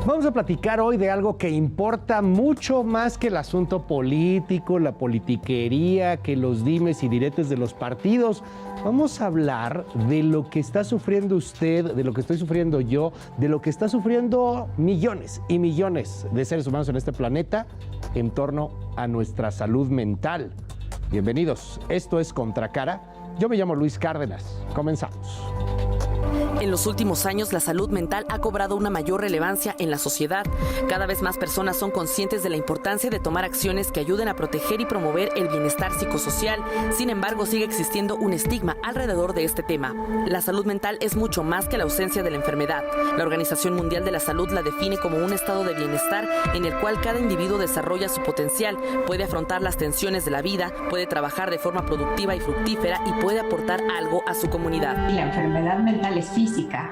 Vamos a platicar hoy de algo que importa mucho más que el asunto político, la politiquería, que los dimes y diretes de los partidos. Vamos a hablar de lo que está sufriendo usted, de lo que estoy sufriendo yo, de lo que está sufriendo millones y millones de seres humanos en este planeta en torno a nuestra salud mental. Bienvenidos, esto es Contracara. Yo me llamo Luis Cárdenas. Comenzamos. En los últimos años, la salud mental ha cobrado una mayor relevancia en la sociedad. Cada vez más personas son conscientes de la importancia de tomar acciones que ayuden a proteger y promover el bienestar psicosocial. Sin embargo, sigue existiendo un estigma alrededor de este tema. La salud mental es mucho más que la ausencia de la enfermedad. La Organización Mundial de la Salud la define como un estado de bienestar en el cual cada individuo desarrolla su potencial, puede afrontar las tensiones de la vida, puede trabajar de forma productiva y fructífera y puede aportar algo a su comunidad. La enfermedad mental es física,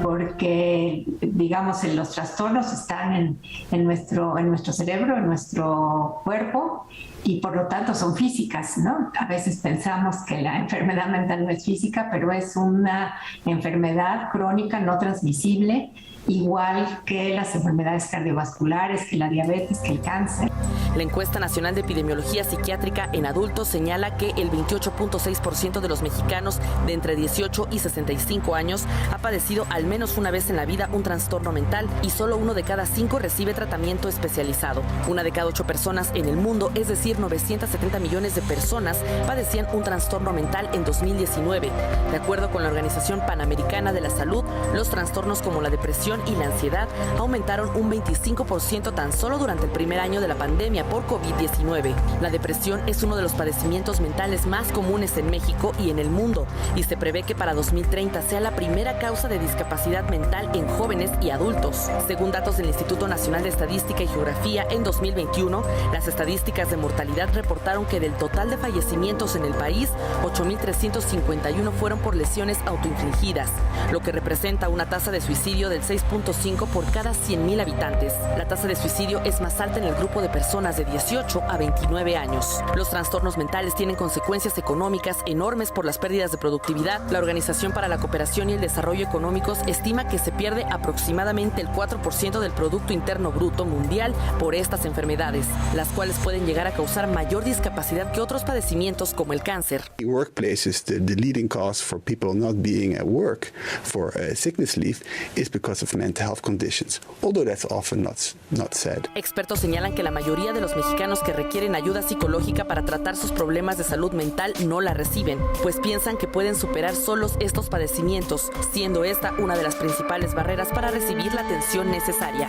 porque, digamos, los trastornos están en nuestro cerebro, en nuestro cuerpo, y por lo tanto son físicas, ¿no? A veces pensamos que la enfermedad mental no es física, pero es una enfermedad crónica no transmisible, igual que las enfermedades cardiovasculares, que la diabetes, que el cáncer. La encuesta nacional de epidemiología psiquiátrica en adultos señala que el 28.6% de los mexicanos de entre 18 y 65 años ha padecido al menos una vez en la vida un trastorno mental y solo 1 de cada 5 recibe tratamiento especializado. 1 de cada 8 personas en el mundo, es decir, 970 millones de personas, padecían un trastorno mental en 2019. De acuerdo con la Organización Panamericana de la Salud, los trastornos como la depresión y la ansiedad aumentaron un 25% tan solo durante el primer año de la pandemia por COVID-19. La depresión es uno de los padecimientos mentales más comunes en México y en el mundo, y se prevé que para 2030 sea la primera causa de discapacidad mental en jóvenes y adultos. Según datos del Instituto Nacional de Estadística y Geografía, en 2021, las estadísticas de mortalidad reportaron que del total de fallecimientos en el país, 8.351 fueron por lesiones autoinfligidas, lo que representa una tasa de suicidio del 6.5 por cada 100.000 habitantes. La tasa de suicidio es más alta en el grupo de personas de 18 a 29 años. Los trastornos mentales tienen consecuencias económicas enormes por las pérdidas de productividad. La Organización para la Cooperación y el Desarrollo Económicos estima que se pierde aproximadamente el 4% del Producto Interno Bruto mundial por estas enfermedades, las cuales pueden llegar a causar mayor discapacidad que otros padecimientos como el cáncer. Workplace is the leading cause for people not being at work for sickness leave is because of mental health conditions, although that's often not said. Expertos señalan que la mayoría de los mexicanos que requieren ayuda psicológica para tratar sus problemas de salud mental no la reciben, pues piensan que pueden superar solos estos padecimientos, siendo esta una de las principales barreras para recibir la atención necesaria.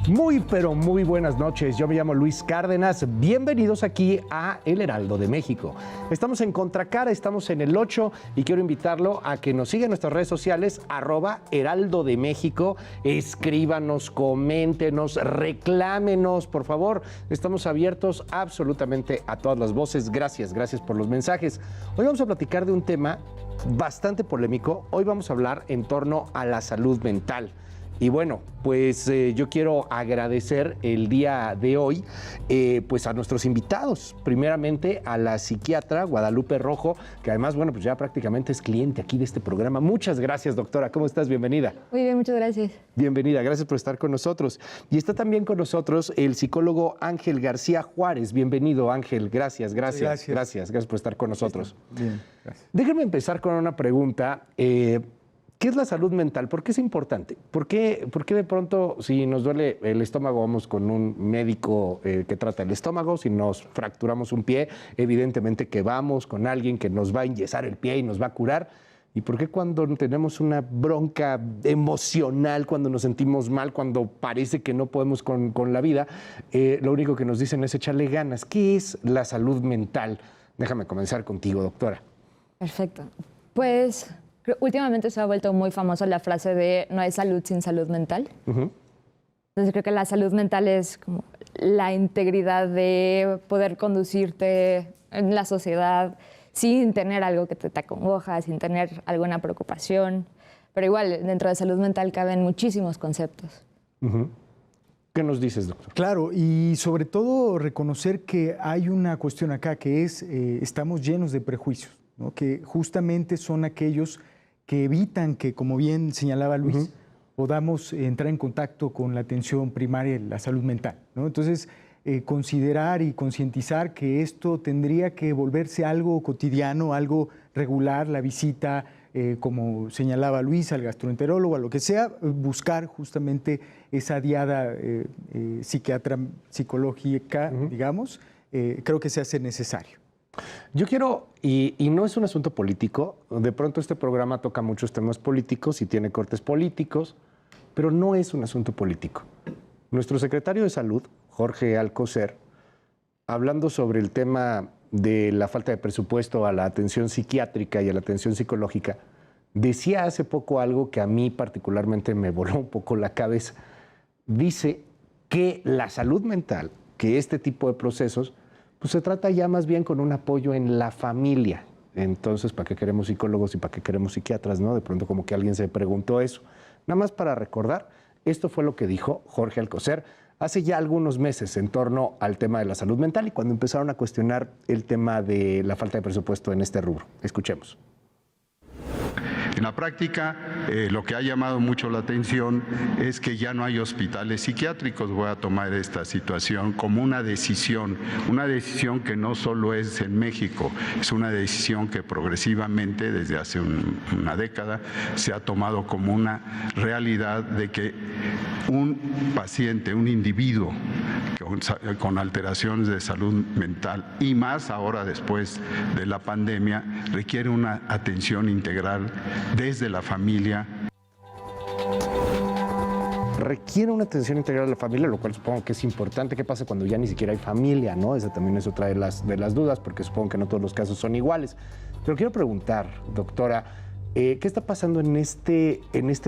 Muy, pero muy buenas noches. Yo me llamo Luis Cárdenas. Bienvenidos aquí a El Heraldo de México. Estamos en Contracara, estamos en el 8 y quiero invitarlo a que nos siga en nuestras redes sociales, @Heraldo de México. Escríbanos, coméntenos, reclámenos, por favor. Estamos abiertos absolutamente a todas las voces. Gracias por los mensajes. Hoy vamos a platicar de un tema bastante polémico. Hoy vamos a hablar en torno a la salud mental. Y bueno, pues yo quiero agradecer el día de hoy pues a nuestros invitados. Primeramente a la psiquiatra Guadalupe Rojo, que además, bueno, pues ya prácticamente es cliente aquí de este programa. Muchas gracias, doctora. ¿Cómo estás? Bienvenida. Muy bien, muchas gracias. Bienvenida, gracias por estar con nosotros. Y está también con nosotros el psicólogo Ángel García Juárez. Bienvenido, Ángel. Gracias por estar con nosotros. Bien, gracias. Déjenme empezar con una pregunta. ¿Qué es la salud mental? ¿Por qué es importante? ¿Por qué de pronto, si nos duele el estómago, vamos con un médico que trata el estómago? Si nos fracturamos un pie, evidentemente que vamos con alguien que nos va a enyesar el pie y nos va a curar. ¿Y por qué cuando tenemos una bronca emocional, cuando nos sentimos mal, cuando parece que no podemos con la vida, lo único que nos dicen es echarle ganas? ¿Qué es la salud mental? Déjame comenzar contigo, doctora. Perfecto. Pues últimamente se ha vuelto muy famosa la frase de no hay salud sin salud mental. Entonces creo que la salud mental es como la integridad de poder conducirte en la sociedad sin tener algo que te acongoja, sin tener alguna preocupación. Pero igual, dentro de salud mental caben muchísimos conceptos. ¿Qué nos dices, doctor? Claro, y sobre todo reconocer que hay una cuestión acá, que es, estamos llenos de prejuicios, ¿no? Que justamente son aquellos que evitan que, como bien señalaba Luis, podamos entrar en contacto con la atención primaria de la salud mental, ¿no? Entonces, considerar y concientizar que esto tendría que volverse algo cotidiano, algo regular, la visita, como señalaba Luis, al gastroenterólogo, a lo que sea, buscar justamente esa diada psiquiatra psicológica, digamos, creo que se hace necesario. Yo quiero, y no es un asunto político, de pronto este programa toca muchos temas políticos y tiene cortes políticos, pero no es un asunto político. Nuestro secretario de Salud, Jorge Alcocer, hablando sobre el tema de la falta de presupuesto a la atención psiquiátrica y a la atención psicológica, decía hace poco algo que a mí particularmente me voló un poco la cabeza. Dice que la salud mental, que este tipo de procesos, pues se trata ya más bien con un apoyo en la familia. Entonces, ¿para qué queremos psicólogos y para qué queremos psiquiatras, no? De pronto como que alguien se preguntó eso. Nada más para recordar, esto fue lo que dijo Jorge Alcocer hace ya algunos meses en torno al tema de la salud mental y cuando empezaron a cuestionar el tema de la falta de presupuesto en este rubro. Escuchemos. En la práctica, lo que ha llamado mucho la atención es que ya no hay hospitales psiquiátricos. Voy a tomar esta situación como una decisión que no solo es en México, es una decisión que progresivamente desde hace una década se ha tomado como una realidad de que un paciente, un individuo con alteraciones de salud mental y más ahora después de la pandemia requiere una atención integral desde la familia. Requiere una atención integral de la familia, lo cual supongo que es importante. ¿Qué pasa cuando ya ni siquiera hay familia, no? Esa también es otra de las dudas, porque supongo que no todos los casos son iguales. Pero quiero preguntar, doctora, ¿qué está pasando en este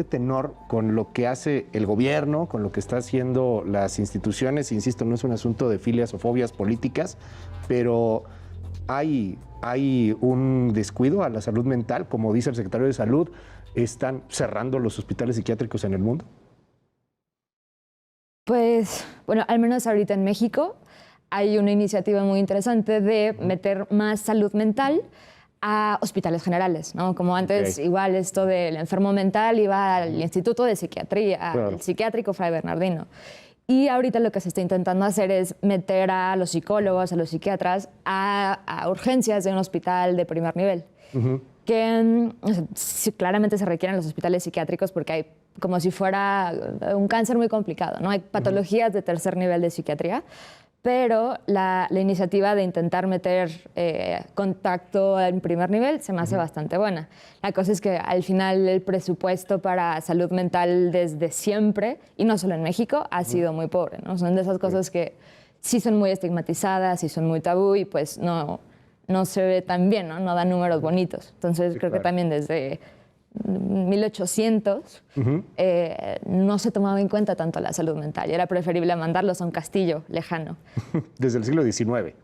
tenor con lo que hace el gobierno, con lo que están haciendo las instituciones? Insisto, no es un asunto de filias o fobias políticas, pero hay un descuido a la salud mental. Como dice el secretario de Salud, ¿están cerrando los hospitales psiquiátricos en el mundo? Pues, bueno, al menos ahorita en México hay una iniciativa muy interesante de meter más salud mental a hospitales generales, ¿no? Como antes, igual esto del enfermo mental iba al Instituto de Psiquiatría, al psiquiátrico Fray Bernardino. Y ahorita lo que se está intentando hacer es meter a los psicólogos, a los psiquiatras, a urgencias de un hospital de primer nivel. Que claramente se requieren los hospitales psiquiátricos porque hay como si fuera un cáncer muy complicado, ¿no? Hay patologías de tercer nivel de psiquiatría, pero la iniciativa de intentar meter contacto en primer nivel se me hace bastante buena. La cosa es que al final el presupuesto para salud mental desde siempre, y no solo en México, ha sido muy pobre, ¿no? Son de esas cosas que sí son muy estigmatizadas y son muy tabú y pues no se ve tan bien, ¿no? No da números bonitos. Entonces creo que también desde 1800 no se tomaba en cuenta tanto la salud mental y era preferible mandarlos a un castillo lejano. Desde el siglo XIX.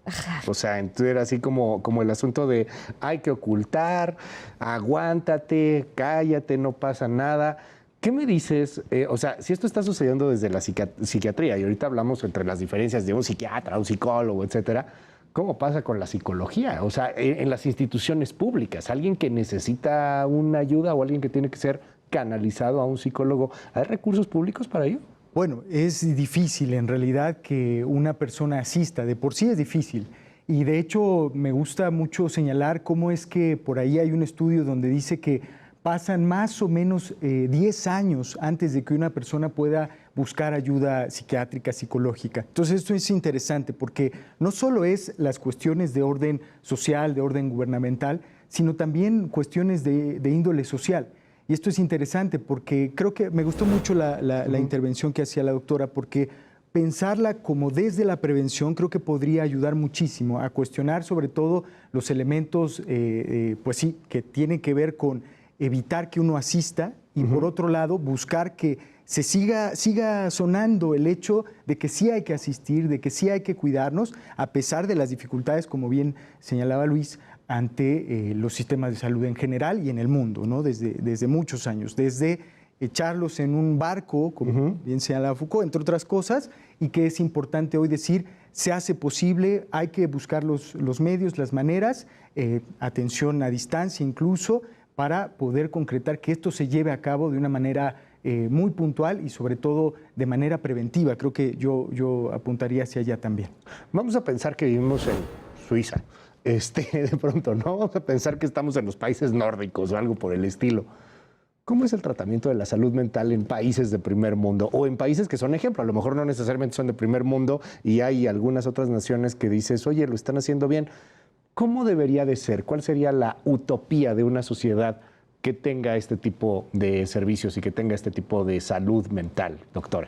O sea, entonces era así como el asunto de hay que ocultar, aguántate, cállate, no pasa nada. ¿Qué me dices? O sea, si esto está sucediendo desde la psiquiatría y ahorita hablamos entre las diferencias de un psiquiatra, un psicólogo, etcétera, ¿cómo pasa con la psicología? O sea, en las instituciones públicas, alguien que necesita una ayuda o alguien que tiene que ser canalizado a un psicólogo, ¿hay recursos públicos para ello? Bueno, es difícil en realidad que una persona asista, de por sí es difícil. Y de hecho me gusta mucho señalar cómo es que por ahí hay un estudio donde dice que pasan más o menos 10 años antes de que una persona pueda buscar ayuda psiquiátrica, psicológica. Entonces esto es interesante porque no solo es las cuestiones de orden social, de orden gubernamental, sino también cuestiones de índole social. Y esto es interesante porque creo que me gustó mucho la intervención que hacía la doctora, porque pensarla como desde la prevención creo que podría ayudar muchísimo a cuestionar sobre todo los elementos, pues sí, que tienen que ver con evitar que uno asista y por otro lado buscar que se siga sonando el hecho de que sí hay que asistir, de que sí hay que cuidarnos, a pesar de las dificultades, como bien señalaba Luis, ante los sistemas de salud en general y en el mundo, ¿no? Desde muchos años, desde echarlos en un barco, como bien señalaba Foucault, entre otras cosas, y que es importante hoy decir, se hace posible, hay que buscar los medios, las maneras, atención a distancia incluso, para poder concretar que esto se lleve a cabo de una manera muy puntual y sobre todo de manera preventiva. Creo que yo apuntaría hacia allá también. Vamos a pensar que vivimos en Suiza. De pronto, ¿no? Vamos a pensar que estamos en los países nórdicos o algo por el estilo. ¿Cómo es el tratamiento de la salud mental en países de primer mundo o en países que son ejemplo? A lo mejor no necesariamente son de primer mundo y hay algunas otras naciones que dices, oye, lo están haciendo bien. ¿Cómo debería de ser? ¿Cuál sería la utopía de una sociedad que tenga este tipo de servicios y que tenga este tipo de salud mental, doctora?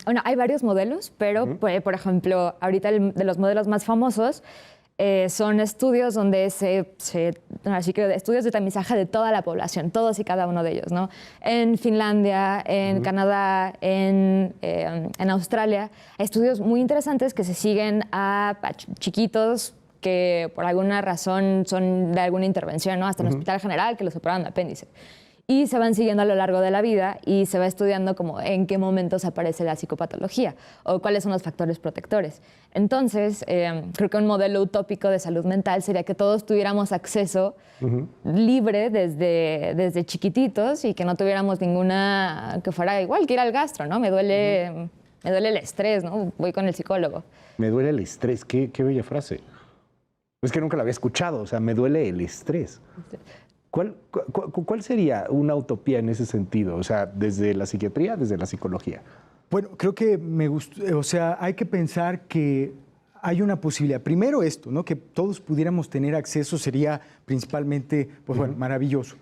Bueno, hay varios modelos, pero por ejemplo, ahorita de los modelos más famosos son estudios donde así que estudios de tamizaje de toda la población, todos y cada uno de ellos, ¿no? En Finlandia, en Canadá, en Australia, hay estudios muy interesantes que se siguen a chiquitos que por alguna razón son de alguna intervención, ¿no? Hasta en el Hospital General, que los operaron de apéndice. Y se van siguiendo a lo largo de la vida y se va estudiando como en qué momentos aparece la psicopatología o cuáles son los factores protectores. Entonces, creo que un modelo utópico de salud mental sería que todos tuviéramos acceso libre desde chiquititos y que no tuviéramos ninguna, que fuera igual que ir al gastro, ¿no? Me duele el estrés, ¿no? Voy con el psicólogo. Me duele el estrés, qué bella frase. Es que nunca la había escuchado, o sea, me duele el estrés. ¿Cuál sería una utopía en ese sentido? O sea, desde la psiquiatría, desde la psicología. Bueno, creo que hay que pensar que hay una posibilidad. Primero esto, ¿no? Que todos pudiéramos tener acceso sería principalmente, pues bueno, maravilloso.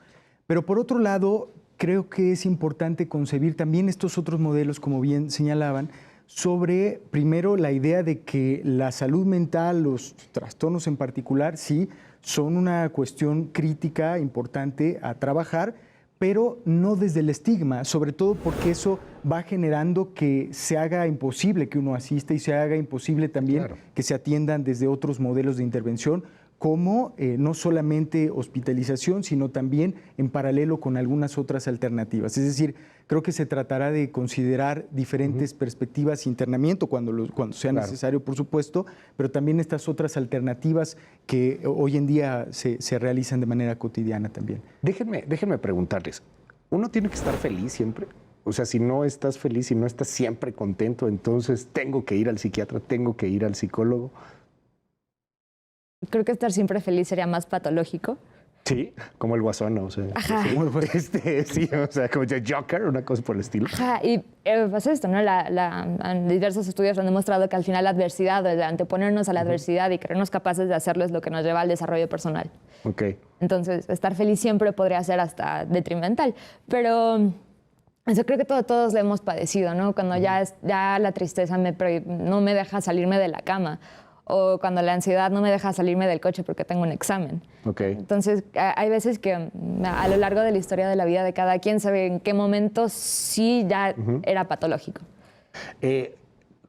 Pero por otro lado, creo que es importante concebir también estos otros modelos, como bien señalaban, sobre, primero, la idea de que la salud mental, los trastornos en particular, sí, son una cuestión crítica, importante a trabajar, pero no desde el estigma, sobre todo porque eso va generando que se haga imposible que uno asista y se haga imposible también que se atiendan desde otros modelos de intervención, como no solamente hospitalización, sino también en paralelo con algunas otras alternativas. Es decir, creo que se tratará de considerar diferentes perspectivas de internamiento cuando sea necesario, por supuesto, pero también estas otras alternativas que hoy en día se realizan de manera cotidiana también. Déjenme preguntarles, ¿uno tiene que estar feliz siempre? O sea, si no estás feliz, si no estás siempre contento, entonces tengo que ir al psiquiatra, tengo que ir al psicólogo. Creo que estar siempre feliz sería más patológico. Sí, como el Guasón, ¿no? O sea, sí, o sea, como el Joker, una cosa por el estilo. Ajá, y pasa esto, ¿no? Diversos estudios han demostrado que al final la adversidad, el anteponernos a la adversidad y creernos capaces de hacerlo es lo que nos lleva al desarrollo personal. Ok. Entonces, estar feliz siempre podría ser hasta detrimental, pero eso creo que todos lo hemos padecido, ¿no? Cuando ya la tristeza no me deja salirme de la cama, o cuando la ansiedad no me deja salirme del coche porque tengo un examen. Okay. Entonces, hay veces que a lo largo de la historia de la vida de cada quien se ve en qué momento sí ya era patológico.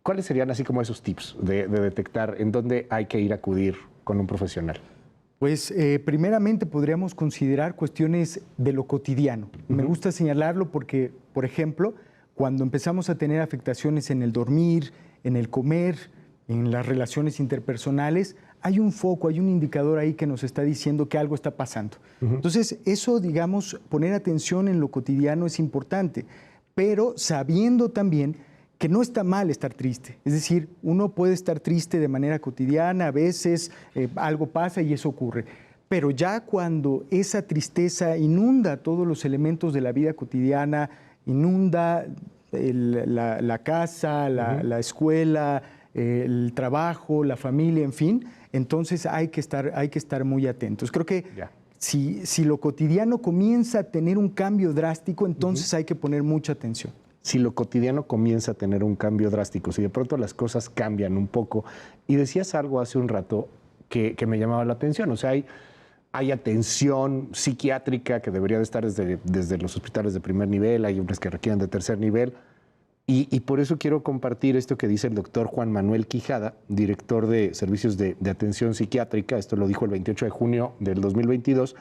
¿Cuáles serían así como esos tips de detectar en dónde hay que ir a acudir con un profesional? Pues primeramente podríamos considerar cuestiones de lo cotidiano. Me gusta señalarlo porque, por ejemplo, cuando empezamos a tener afectaciones en el dormir, en el comer, en las relaciones interpersonales, hay un foco, hay un indicador ahí que nos está diciendo que algo está pasando. Entonces, eso, digamos, poner atención en lo cotidiano es importante, pero sabiendo también que no está mal estar triste. Es decir, uno puede estar triste de manera cotidiana, a veces algo pasa y eso ocurre. Pero ya cuando esa tristeza inunda todos los elementos de la vida cotidiana, inunda la casa, la escuela, el trabajo, la familia, en fin, entonces hay que estar muy atentos. Creo que si lo cotidiano comienza a tener un cambio drástico, entonces hay que poner mucha atención. Si lo cotidiano comienza a tener un cambio drástico, si de pronto las cosas cambian un poco, y decías algo hace un rato que me llamaba la atención, o sea, hay atención psiquiátrica que debería de estar desde los hospitales de primer nivel, hay unas que requieren de tercer nivel. Y por eso quiero compartir esto que dice el doctor Juan Manuel Quijada, director de Servicios de Atención Psiquiátrica. Esto lo dijo el 28 de junio del 2022,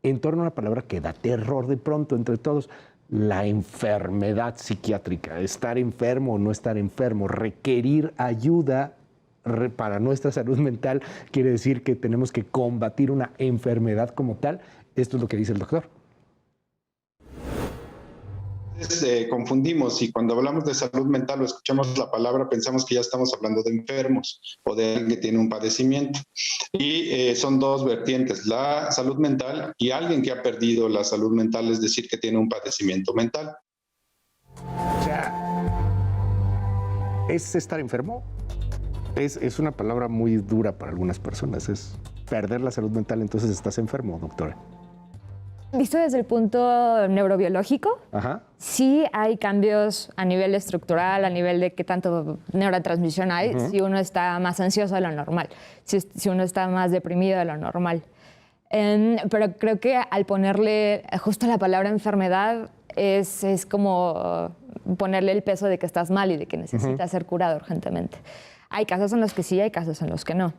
en torno a una palabra que da terror de pronto entre todos: la enfermedad psiquiátrica. Estar enfermo o no estar enfermo, requerir ayuda para nuestra salud mental, quiere decir que tenemos que combatir una enfermedad como tal. Esto es lo que dice el doctor. Confundimos, y cuando hablamos de salud mental o escuchamos la palabra pensamos que ya estamos hablando de enfermos o de alguien que tiene un padecimiento, y son dos vertientes: la salud mental y alguien que ha perdido la salud mental, es decir, que tiene un padecimiento mental. O sea, ¿es estar enfermo? Es una palabra muy dura para algunas personas, es perder la salud mental, entonces estás enfermo, doctora. Visto desde el punto neurobiológico, Ajá. sí hay cambios a nivel estructural, a nivel de qué tanto neurotransmisión hay, si uno está más ansioso de lo normal, si uno está más deprimido de lo normal. Pero creo que al ponerle justo la palabra enfermedad es como ponerle el peso de que estás mal y de que necesitas ser curado urgentemente. Hay casos en los que sí, hay casos en los que no.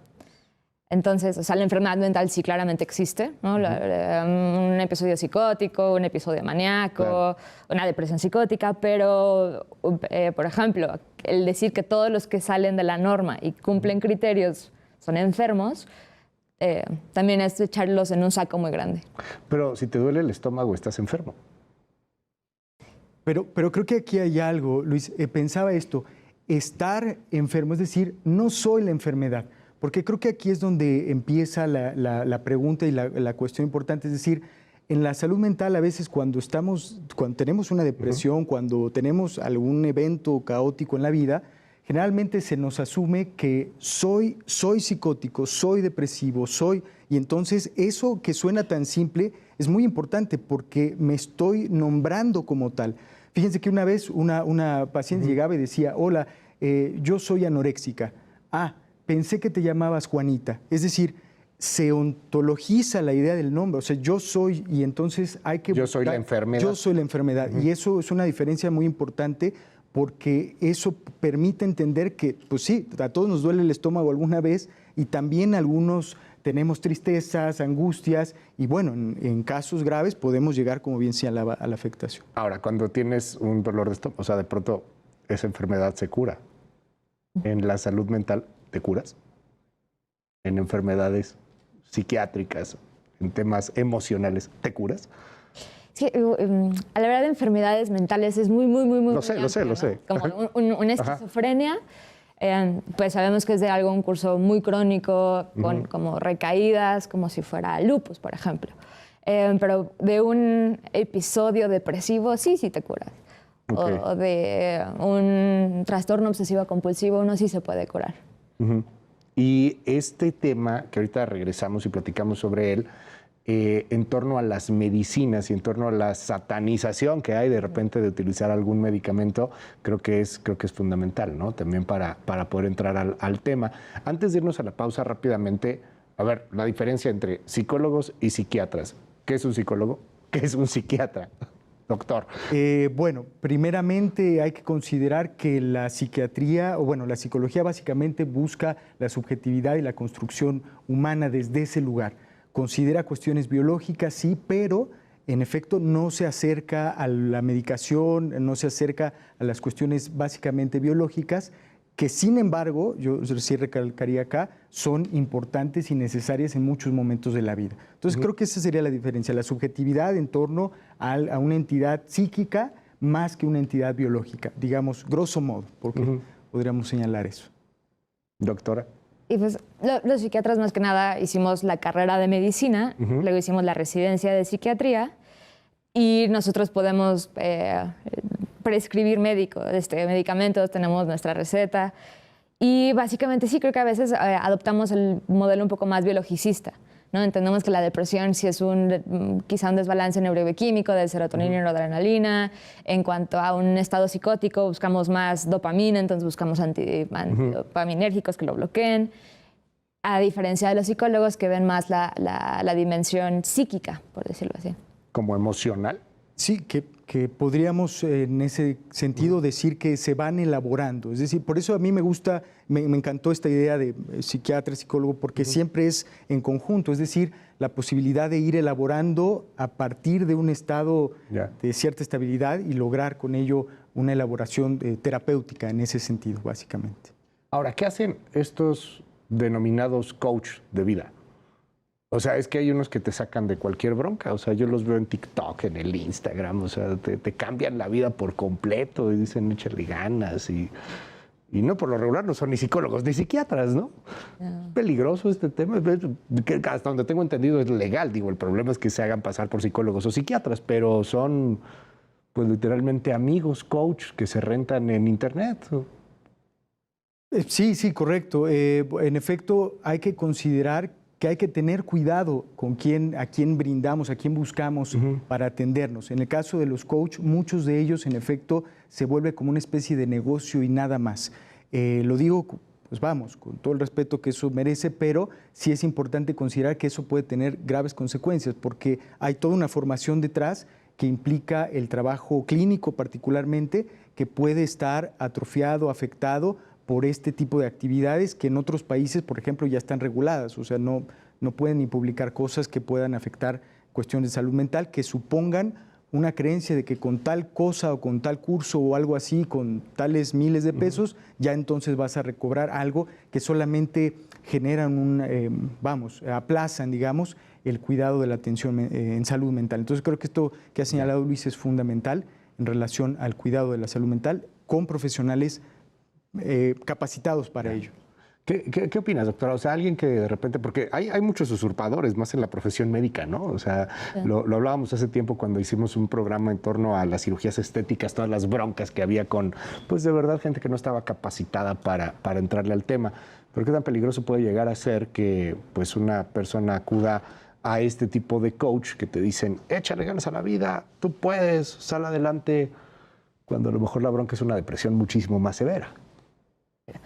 Entonces, o sea, la enfermedad mental sí claramente existe, ¿no? Un episodio psicótico, un episodio maníaco, claro, una depresión psicótica, pero, por ejemplo, el decir que todos los que salen de la norma y cumplen criterios son enfermos, también es echarlos en un saco muy grande. Pero si te duele el estómago, estás enfermo. Pero creo que aquí hay algo, Luis, pensaba esto: estar enfermo, es decir, no soy la enfermedad. Porque creo que aquí es donde empieza la pregunta y la cuestión importante. Es decir, en la salud mental a veces cuando tenemos una depresión, cuando tenemos algún evento caótico en la vida, generalmente se nos asume que soy psicótico, soy depresivo, y entonces eso que suena tan simple es muy importante porque me estoy nombrando como tal. Fíjense que una vez una paciente llegaba y decía: hola, yo soy anoréxica. Pensé que te llamabas Juanita. Es decir, se ontologiza la idea del nombre. O sea, yo soy, y entonces hay que... Yo soy la enfermedad. Yo soy la enfermedad. Y eso es una diferencia muy importante porque eso permite entender que, pues sí, a todos nos duele el estómago alguna vez y también algunos tenemos tristezas, angustias y bueno, en casos graves podemos llegar, como bien señalaba, a la afectación. Ahora, cuando tienes un dolor de estómago, o sea, de pronto esa enfermedad se cura. En la salud mental, ¿te curas? En enfermedades psiquiátricas, en temas emocionales, ¿te curas? Sí, a la verdad de enfermedades mentales es muy Lo sé. Como una esquizofrenia, pues sabemos que es de un curso muy crónico, con como recaídas, como si fuera lupus, por ejemplo. Pero de un episodio depresivo, sí te curas. Okay. O de un trastorno obsesivo compulsivo, uno sí se puede curar. Y este tema, que ahorita regresamos y platicamos sobre él, en torno a las medicinas y en torno a la satanización que hay de repente de utilizar algún medicamento, creo que es fundamental, ¿no? También para poder entrar al tema. Antes de irnos a la pausa rápidamente, a ver, la diferencia entre psicólogos y psiquiatras. ¿Qué es un psicólogo? ¿Qué es un psiquiatra? Doctor. Bueno, primeramente hay que considerar que la psiquiatría, o bueno, la psicología básicamente busca la subjetividad y la construcción humana desde ese lugar. Considera cuestiones biológicas, sí, pero en efecto no se acerca a la medicación, no se acerca a las cuestiones básicamente biológicas, que sin embargo, yo sí recalcaría acá, son importantes y necesarias en muchos momentos de la vida. Entonces creo que esa sería la diferencia, la subjetividad en torno a una entidad psíquica más que una entidad biológica, digamos, grosso modo, porque podríamos señalar eso. Doctora. Y pues los psiquiatras más que nada hicimos la carrera de medicina, luego hicimos la residencia de psiquiatría y nosotros podemos prescribir medicamentos, tenemos nuestra receta y básicamente sí creo que a veces adoptamos el modelo un poco más biologicista, ¿no? Entendemos que la depresión sí es quizá un desbalance neurobioquímico de serotonina y noradrenalina. En cuanto a un estado psicótico buscamos más dopamina, entonces buscamos antidopaminérgicos que lo bloqueen. a diferencia de los psicólogos que ven más la dimensión psíquica, por decirlo así. ¿Como emocional? Sí, que podríamos en ese sentido decir que se van elaborando. Es decir, por eso a mí me gusta, me encantó esta idea de psiquiatra, psicólogo, porque siempre es en conjunto, es decir, la posibilidad de ir elaborando a partir de un estado de cierta estabilidad y lograr con ello una elaboración terapéutica en ese sentido, básicamente. Ahora, ¿qué hacen estos denominados coach de vida? O sea, es que hay unos que te sacan de cualquier bronca. O sea, yo los veo en TikTok, en el Instagram. O sea, te cambian la vida por completo y dicen échale ganas. Y no, por lo regular no son ni psicólogos ni psiquiatras, ¿no? Peligroso este tema. Que hasta donde tengo entendido es legal. Digo, el problema es que se hagan pasar por psicólogos o psiquiatras, pero son, pues literalmente amigos, coach, que se rentan en internet. Sí, correcto. En efecto, hay que considerar que hay que tener cuidado con a quién brindamos, a quién buscamos para atendernos. En el caso de los coach, muchos de ellos, en efecto, se vuelve como una especie de negocio y nada más. Lo digo, pues vamos, con todo el respeto que eso merece, pero sí es importante considerar que eso puede tener graves consecuencias, porque hay toda una formación detrás que implica el trabajo clínico particularmente, que puede estar atrofiado, afectado por este tipo de actividades que en otros países, por ejemplo, ya están reguladas. O sea, no pueden ni publicar cosas que puedan afectar cuestiones de salud mental, que supongan una creencia de que con tal cosa o con tal curso o algo así, con tales miles de pesos, ya entonces vas a recobrar algo que solamente generan aplazan, digamos, el cuidado de la atención en salud mental. Entonces creo que esto que ha señalado Luis es fundamental en relación al cuidado de la salud mental con profesionales capacitados para ello. ¿Qué opinas, doctora? O sea, alguien que de repente, porque hay muchos usurpadores más en la profesión médica, ¿no? O sea, lo hablábamos hace tiempo cuando hicimos un programa en torno a las cirugías estéticas, todas las broncas que había con, pues de verdad, gente que no estaba capacitada para entrarle al tema. Pero qué tan peligroso puede llegar a ser que pues una persona acuda a este tipo de coach que te dicen, échale ganas a la vida, tú puedes, sal adelante, cuando a lo mejor la bronca es una depresión muchísimo más severa.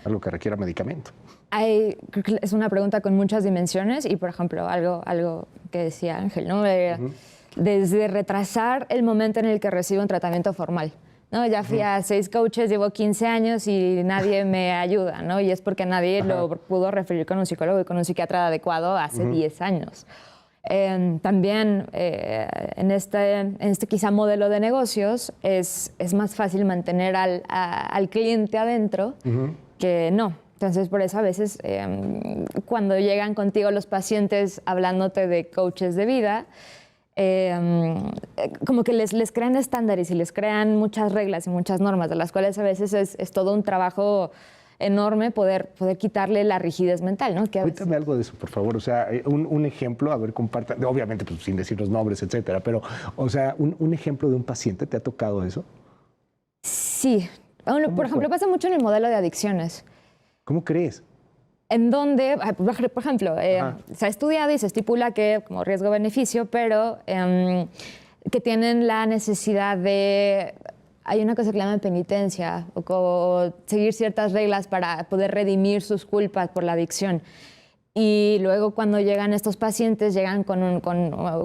Algo que requiera medicamento. Creo que es una pregunta con muchas dimensiones y, por ejemplo, algo que decía Ángel, ¿no? Desde retrasar el momento en el que recibo un tratamiento formal, ¿no? Ya fui a 6 coaches, llevo 15 años y nadie me ayuda, ¿no? Y es porque nadie lo pudo referir con un psicólogo y con un psiquiatra adecuado hace 10 años. También en este quizá modelo de negocios es más fácil mantener al cliente adentro que no. Entonces, por eso a veces cuando llegan contigo los pacientes hablándote de coaches de vida, como que les crean estándares y les crean muchas reglas y muchas normas, de las cuales a veces es todo un trabajo enorme poder quitarle la rigidez mental, ¿no? Cuéntame algo de eso, por favor. O sea, un ejemplo, a ver, comparta, obviamente pues, sin decir los nombres, etcétera, pero, o sea, un ejemplo de un paciente, ¿te ha tocado eso? Sí. Bueno, por ejemplo, pasa mucho en el modelo de adicciones. ¿Cómo crees? En donde, por ejemplo, se ha estudiado y se estipula que como riesgo-beneficio, pero que tienen la necesidad de... Hay una cosa que le llaman penitencia o seguir ciertas reglas para poder redimir sus culpas por la adicción. Y luego cuando llegan estos pacientes, llegan con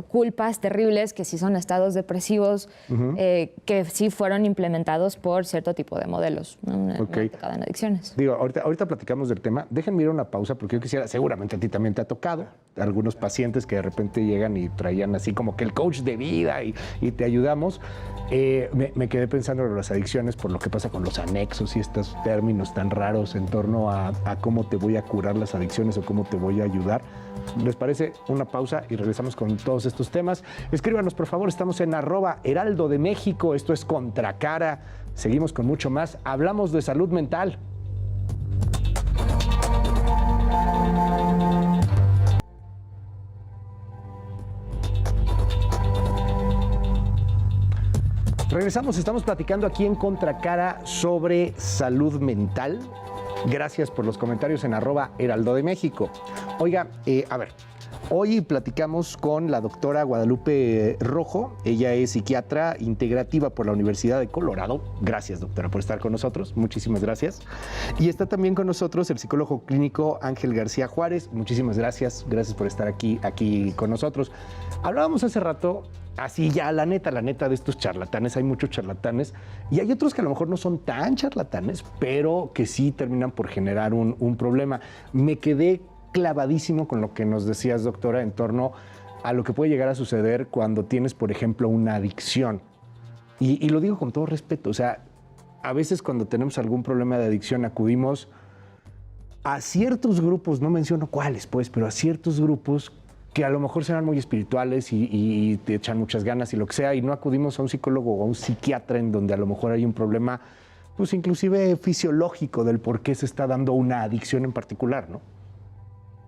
culpas terribles, que sí son estados depresivos, que sí fueron implementados por cierto tipo de modelos, ¿no? En adicciones. Digo, ahorita platicamos del tema. Déjenme ir a una pausa porque yo quisiera, seguramente a ti también te ha tocado, algunos pacientes que de repente llegan y traían así como que el coach de vida y te ayudamos. Me quedé pensando en las adicciones por lo que pasa con los anexos y estos términos tan raros en torno a cómo te voy a curar las adicciones o cómo te voy a ayudar. ¿Les parece? Una pausa y regresamos con todos estos temas. Escríbanos, por favor. Estamos en @Heraldo de México. Esto es Contracara. Seguimos con mucho más. Hablamos de salud mental. Regresamos, estamos platicando aquí en Contracara sobre salud mental. Gracias por los comentarios en @Heraldo de México. Oiga, a ver, Hoy platicamos con la doctora Guadalupe Rojo. Ella es psiquiatra integrativa por la Universidad de Colorado. Gracias, doctora, por estar con nosotros. Muchísimas gracias. Y está también con nosotros el psicólogo clínico Ángel García Juárez. Muchísimas gracias. Gracias por estar aquí con nosotros. Hablábamos hace rato, así ya, la neta de estos charlatanes. Hay muchos charlatanes y hay otros que a lo mejor no son tan charlatanes, pero que sí terminan por generar un problema. Me quedé clavadísimo con lo que nos decías, doctora, en torno a lo que puede llegar a suceder cuando tienes, por ejemplo, una adicción. Y lo digo con todo respeto, o sea, a veces cuando tenemos algún problema de adicción acudimos a ciertos grupos, no menciono cuáles, pues, pero a ciertos grupos que a lo mejor serán muy espirituales y te echan muchas ganas y lo que sea, y no acudimos a un psicólogo o a un psiquiatra en donde a lo mejor hay un problema, pues inclusive fisiológico del por qué se está dando una adicción en particular, ¿no?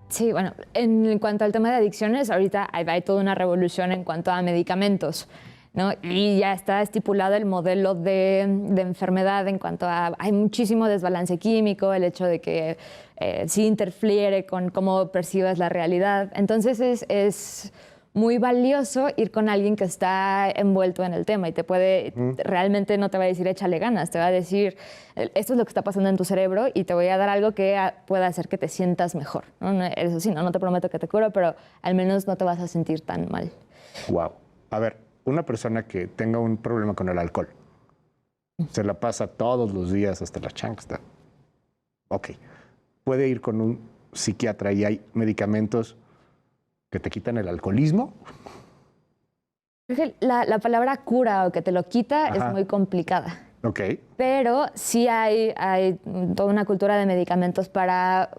Sí, bueno, en cuanto al tema de adicciones, ahorita hay toda una revolución en cuanto a medicamentos, ¿no? Y ya está estipulado el modelo de enfermedad en cuanto a... Hay muchísimo desbalance químico, el hecho de que sí interfiere con cómo percibas la realidad. Entonces es muy valioso ir con alguien que está envuelto en el tema y te puede, realmente no te va a decir échale ganas, te va a decir esto es lo que está pasando en tu cerebro y te voy a dar algo que pueda hacer que te sientas mejor, ¿no? Eso sí, no te prometo que te curo, pero al menos no te vas a sentir tan mal. Wow. A ver, una persona que tenga un problema con el alcohol, se la pasa todos los días hasta la chancsta. Ok. Puede ir con un psiquiatra y hay medicamentos que te quitan el alcoholismo. La palabra cura o que te lo quita es muy complicada. Ok. Pero sí hay toda una cultura de medicamentos para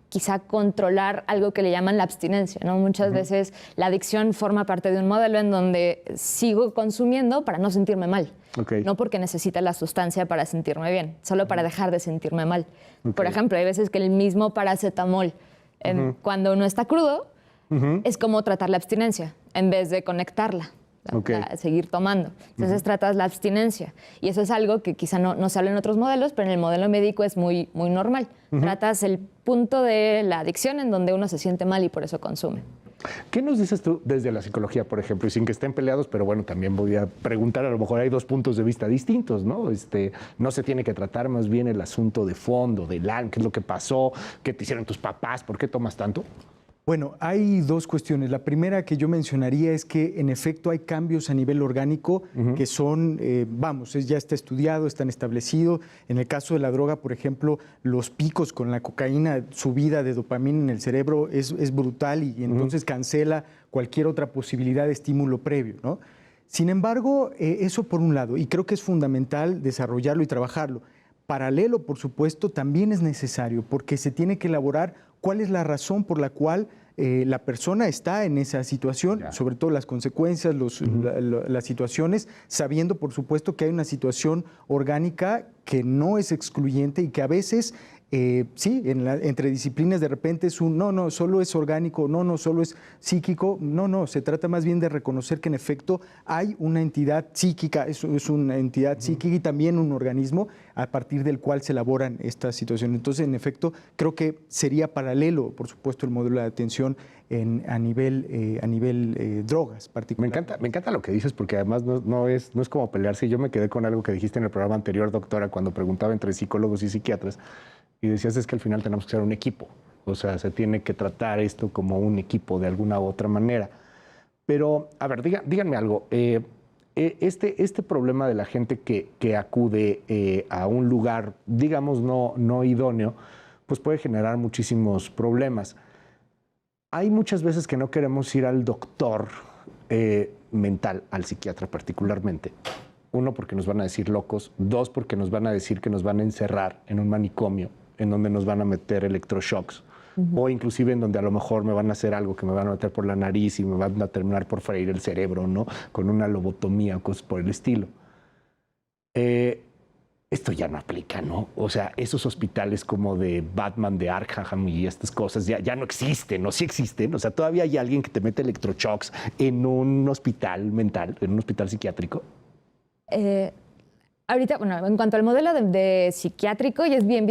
quizá controlar algo que le llaman la abstinencia, ¿no? Muchas veces la adicción forma parte de un modelo en donde sigo consumiendo para no sentirme mal. Okay. No porque necesite la sustancia para sentirme bien, solo para dejar de sentirme mal. Por ejemplo, hay veces que el mismo paracetamol, cuando uno está crudo, es como tratar la abstinencia en vez de conectarla, seguir tomando. Entonces tratas la abstinencia y eso es algo que quizá no se habla en otros modelos, pero en el modelo médico es muy, muy normal. Tratas el punto de la adicción en donde uno se siente mal y por eso consume. ¿Qué nos dices tú desde la psicología, por ejemplo, y sin que estén peleados, pero bueno, también voy a preguntar, a lo mejor hay dos puntos de vista distintos, ¿no? No se tiene que tratar más bien el asunto de fondo, qué es lo que pasó, qué te hicieron tus papás, ¿por qué tomas tanto? Bueno, hay dos cuestiones. La primera que yo mencionaría es que en efecto hay cambios a nivel orgánico que son, ya está estudiado, están establecidos. En el caso de la droga, por ejemplo, los picos con la cocaína, subida de dopamina en el cerebro es brutal y entonces cancela cualquier otra posibilidad de estímulo previo, ¿no? Sin embargo, eso por un lado, y creo que es fundamental desarrollarlo y trabajarlo. Paralelo, por supuesto, también es necesario porque se tiene que elaborar cuál es la razón por la cual la persona está en esa situación, sobre todo las consecuencias, las situaciones, sabiendo, por supuesto, que hay una situación orgánica que no es excluyente y que a veces, entre disciplinas de repente es no, solo es orgánico, no, solo es psíquico, no, se trata más bien de reconocer que en efecto hay una entidad psíquica, es una entidad psíquica y también un organismo a partir del cual se elaboran estas situaciones. Entonces, en efecto, creo que sería paralelo, por supuesto, el modelo de atención a nivel drogas particularmente. Me encanta lo que dices porque además no es como pelearse. Yo me quedé con algo que dijiste en el programa anterior, doctora, cuando preguntaba entre psicólogos y psiquiatras y decías es que al final tenemos que ser un equipo. O sea, se tiene que tratar esto como un equipo de alguna u otra manera. Pero, a ver, díganme algo. Este problema de la gente que acude a un lugar, digamos, no idóneo, pues puede generar muchísimos problemas. Hay muchas veces que no queremos ir al doctor mental, al psiquiatra particularmente. Uno, porque nos van a decir locos. Dos, porque nos van a decir que nos van a encerrar en un manicomio en donde nos van a meter electroshocks. O inclusive en donde a lo mejor me van a hacer algo que me van a meter por la nariz y me van a terminar por freír el cerebro, ¿no? Con una lobotomía o cosas por el estilo. Esto ya no aplica, ¿no? O sea, esos hospitales como de Batman, de Arkham y estas cosas ya no existen, ¿no? Sí existen. O sea, todavía hay alguien que te mete electroshocks en un hospital mental, en un hospital psiquiátrico. Ahorita, bueno, en cuanto al modelo de psiquiátrico, ya es bien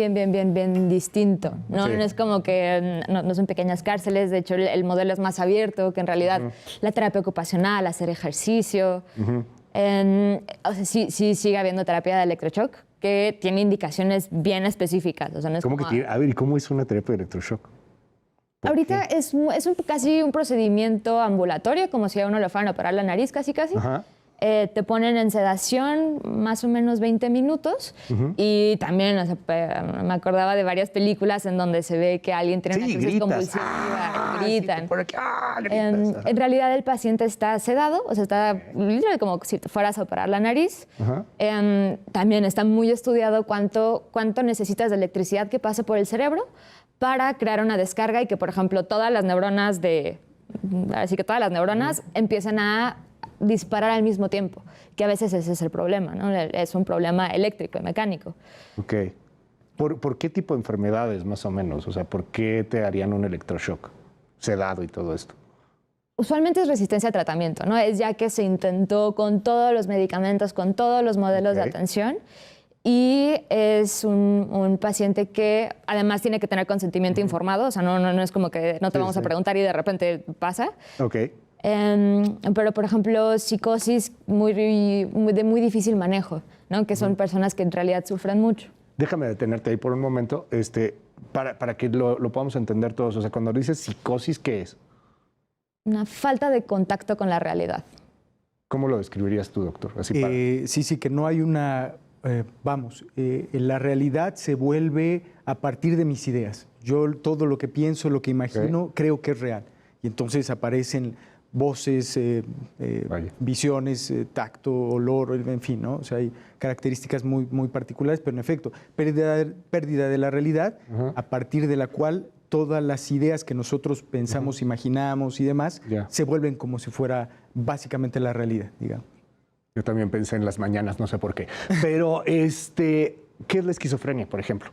distinto, ¿no? Sí. No es como que no son pequeñas cárceles, de hecho el modelo es más abierto, que en realidad la terapia ocupacional, hacer ejercicio, o sea, sí sigue habiendo terapia de electroshock que tiene indicaciones bien específicas. O sea, no es ¿Cómo que como, tiene? A ver, ¿y cómo es una terapia de electroshock? ahorita es casi un procedimiento ambulatorio, como si a uno le fueran a operar la nariz, casi. Ajá. Te ponen en sedación más o menos 20 minutos y también, o sea, me acordaba de varias películas en donde se ve que alguien tiene una crisis gritas. convulsiva, gritan. Sí, por aquí, gritas. Ajá. En realidad el paciente está sedado, o sea, está literalmente como si te fueras a operar la nariz. Ajá. También está muy estudiado cuánto necesitas de electricidad que pase por el cerebro para crear una descarga y que, por ejemplo, todas las neuronas empiecen a disparar al mismo tiempo, que a veces ese es el problema, ¿no? Es un problema eléctrico y mecánico. Ok. ¿Por qué tipo de enfermedades, más o menos? O sea, ¿por qué te harían un electroshock? Sedado y todo esto. Usualmente es resistencia a tratamiento, ¿no? Es ya que se intentó con todos los medicamentos, con todos los modelos de atención, y es un paciente que además tiene que tener consentimiento informado, o sea, no es como que no te vamos a preguntar y de repente pasa. Ok. Pero, por ejemplo, psicosis de muy difícil manejo, ¿no? Que son personas que en realidad sufren mucho. Déjame detenerte ahí por un momento, para que lo podamos entender todos. O sea, cuando dices psicosis, ¿qué es? Una falta de contacto con la realidad. ¿Cómo lo describirías tú, doctor? Así para... Sí, que no hay una... la realidad se vuelve a partir de mis ideas. Yo todo lo que pienso, lo que imagino, creo que es real. Y entonces aparecen voces, visiones, tacto, olor, en fin, ¿no? O sea, hay características muy particulares, pero en efecto, pérdida de la realidad, a partir de la cual todas las ideas que nosotros pensamos, imaginamos y demás, se vuelven como si fuera básicamente la realidad, digamos. Yo también pensé en las mañanas, no sé por qué. Pero, ¿qué es la esquizofrenia, por ejemplo?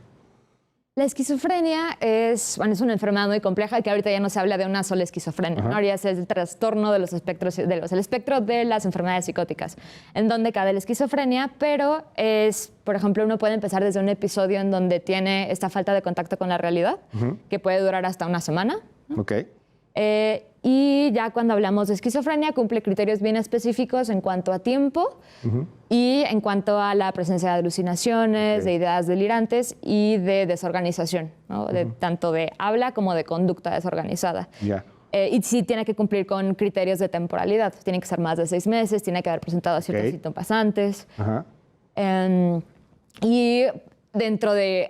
La esquizofrenia es una enfermedad muy compleja que ahorita ya no se habla de una sola esquizofrenia. ¿No? Ahora es el trastorno de el espectro de las enfermedades psicóticas, en donde cabe la esquizofrenia, pero por ejemplo, uno puede empezar desde un episodio en donde tiene esta falta de contacto con la realidad, que puede durar hasta una semana. ¿No? Ok. Y ya cuando hablamos de esquizofrenia, cumple criterios bien específicos en cuanto a tiempo y en cuanto a la presencia de alucinaciones, de ideas delirantes y de desorganización, ¿no? Tanto de habla como de conducta desorganizada. Y sí tiene que cumplir con criterios de temporalidad. Tiene que ser más de 6 meses, tiene que haber presentado ciertos síntomas antes. Y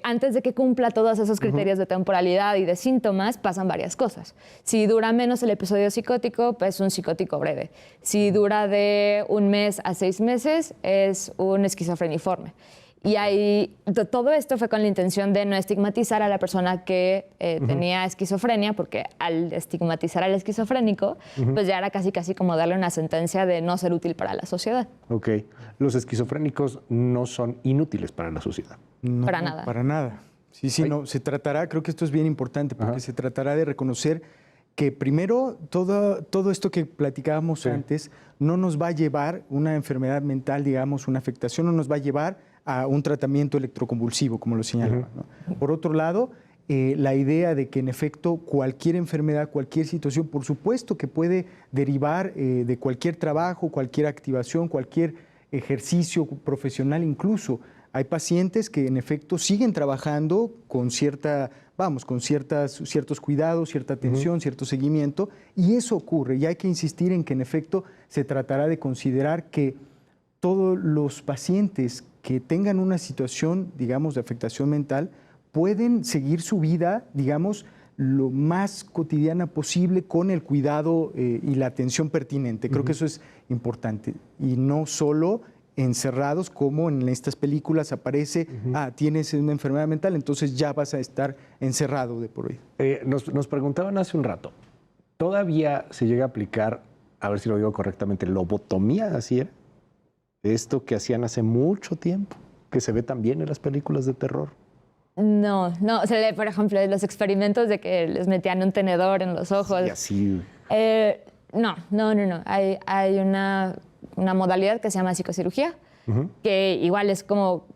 antes de que cumpla todos esos criterios de temporalidad y de síntomas, pasan varias cosas. Si dura menos el episodio psicótico, pues es un psicótico breve. Si dura de 1 mes a 6 meses, es un esquizofreniforme. Y todo esto fue con la intención de no estigmatizar a la persona que tenía esquizofrenia, porque al estigmatizar al esquizofrénico, pues ya era casi como darle una sentencia de no ser útil para la sociedad. Ok. Los esquizofrénicos no son inútiles para la sociedad. No, para nada. Para nada. Sí, no, se tratará, creo que esto es bien importante, porque se tratará de reconocer que primero todo esto que platicábamos antes no nos va a llevar, una enfermedad mental, digamos, una afectación, no nos va a llevar a un tratamiento electroconvulsivo, como lo señalaba, ¿no? Por otro lado, la idea de que en efecto cualquier enfermedad, cualquier situación, por supuesto que puede derivar de cualquier trabajo, cualquier activación, cualquier ejercicio profesional incluso. Hay pacientes que en efecto siguen trabajando con ciertos cuidados, cierta atención, cierto seguimiento, y eso ocurre. Y hay que insistir en que en efecto se tratará de considerar que todos los pacientes que tengan una situación, digamos, de afectación mental, pueden seguir su vida, digamos, lo más cotidiana posible con el cuidado y la atención pertinente. Creo que eso es importante. Y no solo encerrados como en estas películas aparece, tienes una enfermedad mental, entonces ya vas a estar encerrado de por vida. Nos preguntaban hace un rato, ¿todavía se llega a aplicar, a ver si lo digo correctamente, lobotomía, así era? Esto que hacían hace mucho tiempo, que se ve también en las películas de terror. No, o sea, por ejemplo, los experimentos de que les metían un tenedor en los ojos. Y así. No. Hay una modalidad que se llama psicocirugía, que igual es como,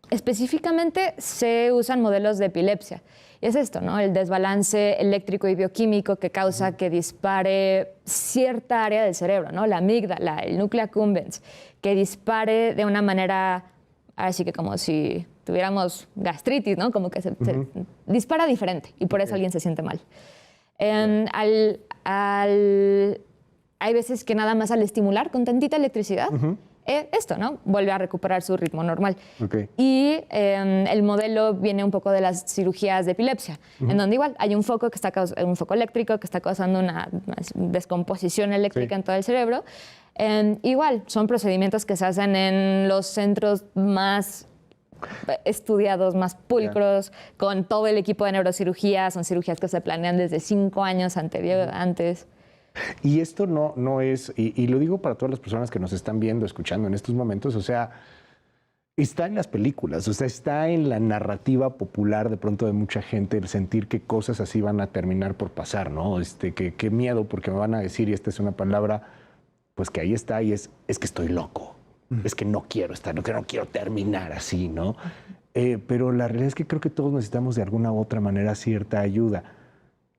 específicamente se usan modelos de epilepsia. Y es esto, ¿no? El desbalance eléctrico y bioquímico que causa que dispare cierta área del cerebro, ¿no? La amígdala, el núcleo accumbens, que dispare de una manera, así que como si tuviéramos gastritis, ¿no? Como que se dispara diferente y por eso alguien se siente mal. Hay veces que nada más al estimular con tantita electricidad, esto, ¿no? Vuelve a recuperar su ritmo normal. Y el modelo viene un poco de las cirugías de epilepsia, en donde igual hay un foco eléctrico que está causando una descomposición eléctrica en todo el cerebro. Igual, son procedimientos que se hacen en los centros más estudiados, más pulcros, con todo el equipo de neurocirugía. Son cirugías que se planean desde 5 años antes. Y esto no es, y lo digo para todas las personas que nos están viendo, escuchando en estos momentos, o sea, está en las películas, o sea, está en la narrativa popular de pronto de mucha gente el sentir que cosas así van a terminar por pasar, ¿no? Qué miedo, porque me van a decir, y esta es una palabra, pues que ahí está, y es que estoy loco, es que no quiero estar, que no quiero terminar así, ¿no? Pero la realidad es que creo que todos necesitamos de alguna u otra manera cierta ayuda.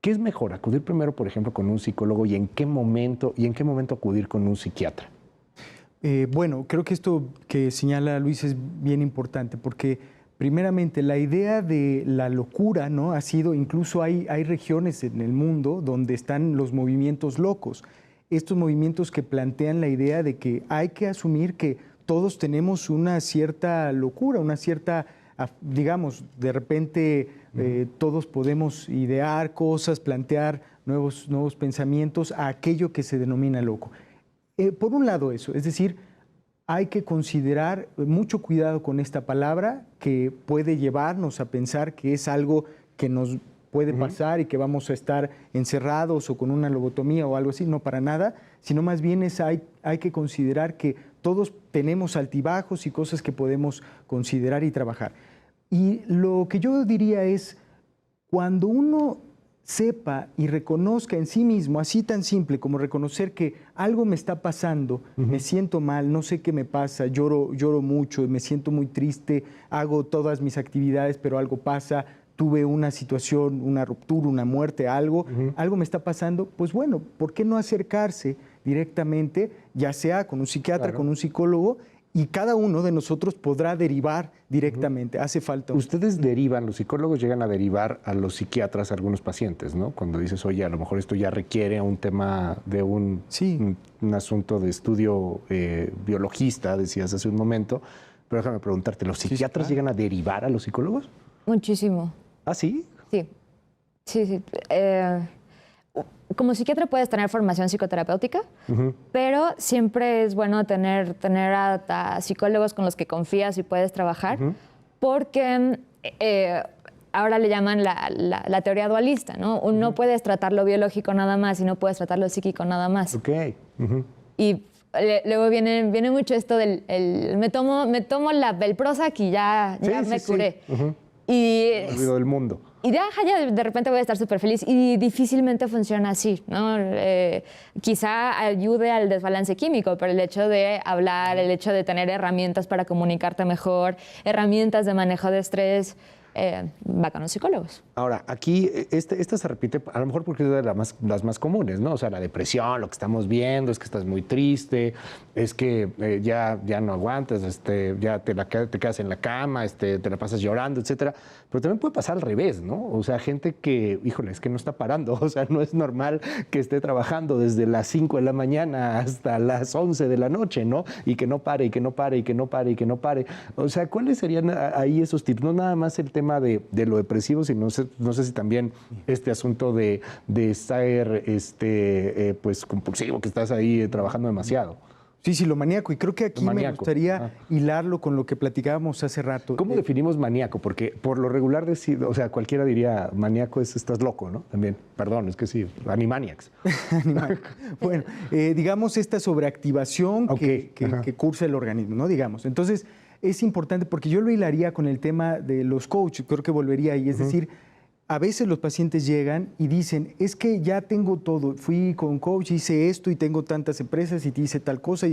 ¿Qué es mejor? ¿Acudir primero, por ejemplo, con un psicólogo y en qué momento acudir con un psiquiatra? Bueno, creo que esto que señala Luis es bien importante porque primeramente la idea de la locura, ¿no? Ha sido, incluso hay regiones en el mundo donde están los movimientos locos. Estos movimientos que plantean la idea de que hay que asumir que todos tenemos una cierta locura, una cierta, digamos, de repente todos podemos idear cosas, plantear nuevos pensamientos a aquello que se denomina loco. Por un lado eso, es decir, hay que considerar mucho cuidado con esta palabra que puede llevarnos a pensar que es algo que nos puede pasar y que vamos a estar encerrados o con una lobotomía o algo así, no para nada, sino más bien hay que considerar que todos tenemos altibajos y cosas que podemos considerar y trabajar. Y lo que yo diría es, cuando uno sepa y reconozca en sí mismo, así tan simple como reconocer que algo me está pasando, me siento mal, no sé qué me pasa, lloro mucho, me siento muy triste, hago todas mis actividades, pero algo pasa, tuve una situación, una ruptura, una muerte, algo me está pasando, pues bueno, ¿por qué no acercarse directamente, ya sea con un psiquiatra, con un psicólogo, y cada uno de nosotros podrá derivar directamente? Hace falta. Ustedes derivan, los psicólogos llegan a derivar a los psiquiatras a algunos pacientes, ¿no? Cuando dices, oye, a lo mejor esto ya requiere un tema de un asunto de estudio biologista, decías hace un momento, pero déjame preguntarte, ¿los psiquiatras llegan a derivar a los psicólogos? Muchísimo. ¿Ah, sí? Sí. Como psiquiatra puedes tener formación psicoterapéutica, pero siempre es bueno tener a psicólogos con los que confías y puedes trabajar, porque ahora le llaman la teoría dualista, ¿no? No puedes tratar lo biológico nada más y no puedes tratar lo psíquico nada más. Y luego viene mucho esto del me tomo el Prozac y ya me curé. Y me olvido del mundo. Y ya de repente voy a estar súper feliz y difícilmente funciona así, ¿no? Quizá ayude al desbalance químico, pero el hecho de hablar, el hecho de tener herramientas para comunicarte mejor, herramientas de manejo de estrés, va con los psicólogos. Ahora, aquí esta se repite, a lo mejor porque es de las más comunes, ¿no? O sea, la depresión, lo que estamos viendo es que estás muy triste, es que ya no aguantas, ya te quedas en la cama, te la pasas llorando, etcétera. Pero también puede pasar al revés, ¿no? O sea, gente que, híjole, es que no está parando, o sea, no es normal que esté trabajando desde las 5 de la mañana hasta las 11 de la noche, ¿no? Y que no pare, y que no pare, y que no pare, y que no pare. O sea, ¿cuáles serían ahí esos tips? No nada más el tema de lo depresivo, sino no sé si también este asunto de estar pues compulsivo, que estás ahí trabajando demasiado. Sí, lo maníaco. Y creo que aquí me gustaría hilarlo con lo que platicábamos hace rato. ¿Cómo definimos maníaco? Porque por lo regular, o sea, cualquiera diría maníaco estás loco, ¿no? También, perdón, es que sí, Animaniacs. Bueno, digamos esta sobreactivación que cursa el organismo, ¿no? Digamos. Entonces, es importante porque yo lo hilaría con el tema de los coaches, creo que volvería ahí, es decir, a veces los pacientes llegan y dicen, es que ya tengo todo, fui con coach, hice esto y tengo tantas empresas y te hice tal cosa.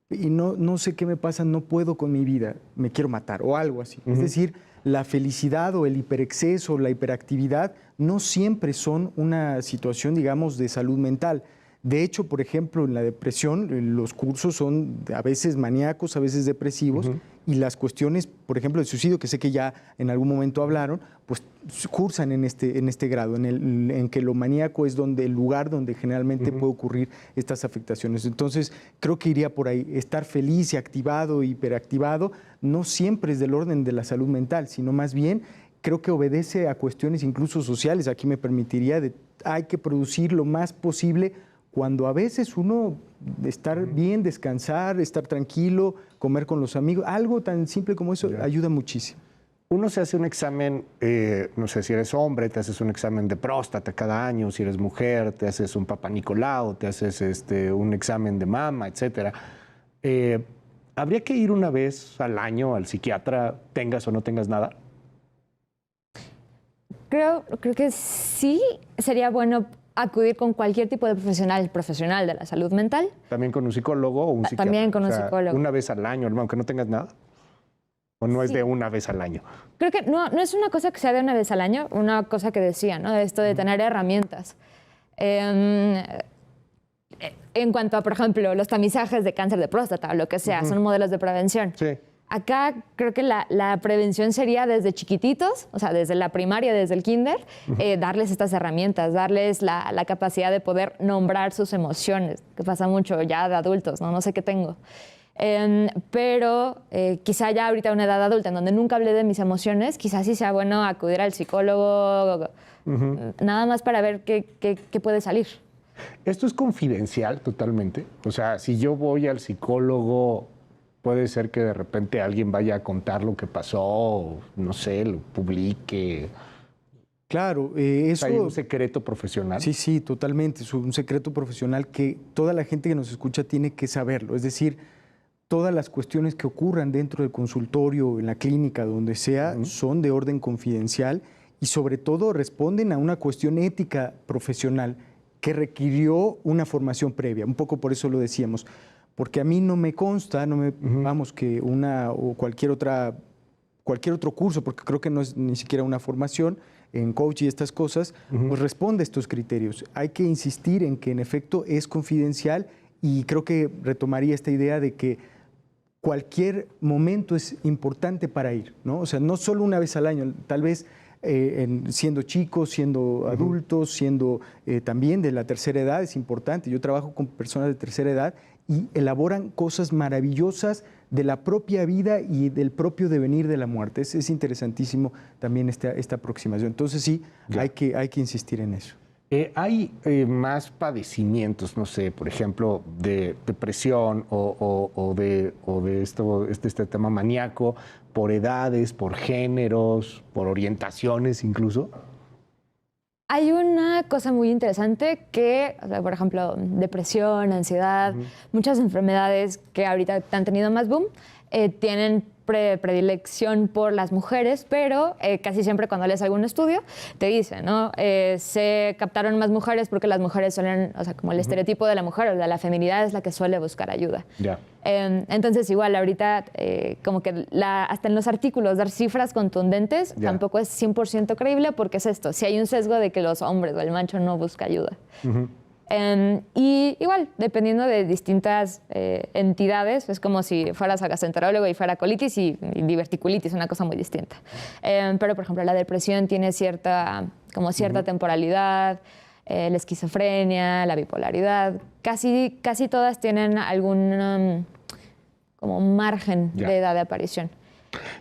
y no sé qué me pasa, no puedo con mi vida, me quiero matar o algo así. Es decir, la felicidad o el hiperexceso, la hiperactividad, no siempre son una situación, digamos, de salud mental. De hecho, por ejemplo, en la depresión, los cursos son a veces maníacos, a veces depresivos, y las cuestiones, por ejemplo, de suicidio, que sé que ya en algún momento hablaron, pues cursan en este grado, en que lo maníaco es el lugar donde generalmente puede ocurrir estas afectaciones. Entonces, creo que iría por ahí. Estar feliz y activado, hiperactivado, no siempre es del orden de la salud mental, sino más bien creo que obedece a cuestiones incluso sociales. Aquí me permitiría, hay que producir lo más posible, cuando a veces uno estar bien, descansar, estar tranquilo, comer con los amigos, algo tan simple como eso ayuda muchísimo. Uno se hace un examen, no sé, si eres hombre, te haces un examen de próstata cada año, si eres mujer, te haces un Papá Nicolau, te haces un examen de mama, etcétera. ¿Habría que ir una vez al año al psiquiatra, tengas o no tengas nada? Creo que sí sería bueno acudir con cualquier tipo de profesional de la salud mental. ¿También con un psicólogo o un psiquiatra? También con un psicólogo. ¿Una vez al año, aunque no tengas nada? ¿O no es de una vez al año? Creo que no es una cosa que sea de una vez al año, una cosa que decía, ¿no? Esto de tener herramientas. En cuanto a, por ejemplo, los tamizajes de cáncer de próstata o lo que sea, son modelos de prevención. Sí. Acá creo que la prevención sería desde chiquititos, o sea, desde la primaria, desde el kinder, darles estas herramientas, darles la capacidad de poder nombrar sus emociones, que pasa mucho ya de adultos, no sé qué tengo. Pero quizá ya ahorita a una edad adulta en donde nunca hablé de mis emociones, quizás sí sea bueno acudir al psicólogo, nada más para ver qué puede salir. ¿Esto es confidencial totalmente? O sea, si yo voy al psicólogo, puede ser que de repente alguien vaya a contar lo que pasó, o, no sé, lo publique. Claro, eso... ¿Hay un secreto profesional? Sí, totalmente. Es un secreto profesional que toda la gente que nos escucha tiene que saberlo. Es decir, todas las cuestiones que ocurran dentro del consultorio, en la clínica, donde sea, son de orden confidencial y sobre todo responden a una cuestión ética profesional que requirió una formación previa. Un poco por eso lo decíamos. Porque a mí no me consta, vamos, que una o cualquier otro curso, porque creo que no es ni siquiera una formación en coach y estas cosas, pues responde a estos criterios. Hay que insistir en que en efecto es confidencial y creo que retomaría esta idea de que cualquier momento es importante para ir, ¿no? O sea, no solo una vez al año, tal vez siendo chicos, siendo adultos, siendo también de la tercera edad, es importante. Yo trabajo con personas de tercera edad y elaboran cosas maravillosas de la propia vida y del propio devenir de la muerte. Es interesantísimo también esta aproximación. Entonces sí, hay que insistir en eso. ¿Hay más padecimientos, no sé, por ejemplo, de depresión o de este tema maníaco por edades, por géneros, por orientaciones incluso? Hay una cosa muy interesante que, o sea, por ejemplo, depresión, ansiedad, muchas enfermedades que ahorita han tenido más boom, tienen predilección por las mujeres, pero casi siempre cuando lees algún estudio te dice, ¿no? Se captaron más mujeres porque las mujeres suelen, o sea, como el estereotipo de la mujer o de la feminidad es la que suele buscar ayuda. Entonces, igual, ahorita, como que hasta en los artículos dar cifras contundentes tampoco es 100% creíble porque es esto, si hay un sesgo de que los hombres o el macho no busca ayuda. Y igual, dependiendo de distintas entidades, es como si fueras a gastroenterólogo y fuera colitis y diverticulitis, una cosa muy distinta. Pero, por ejemplo, la depresión tiene cierta temporalidad, la esquizofrenia, la bipolaridad, casi todas tienen algún como margen de edad de aparición.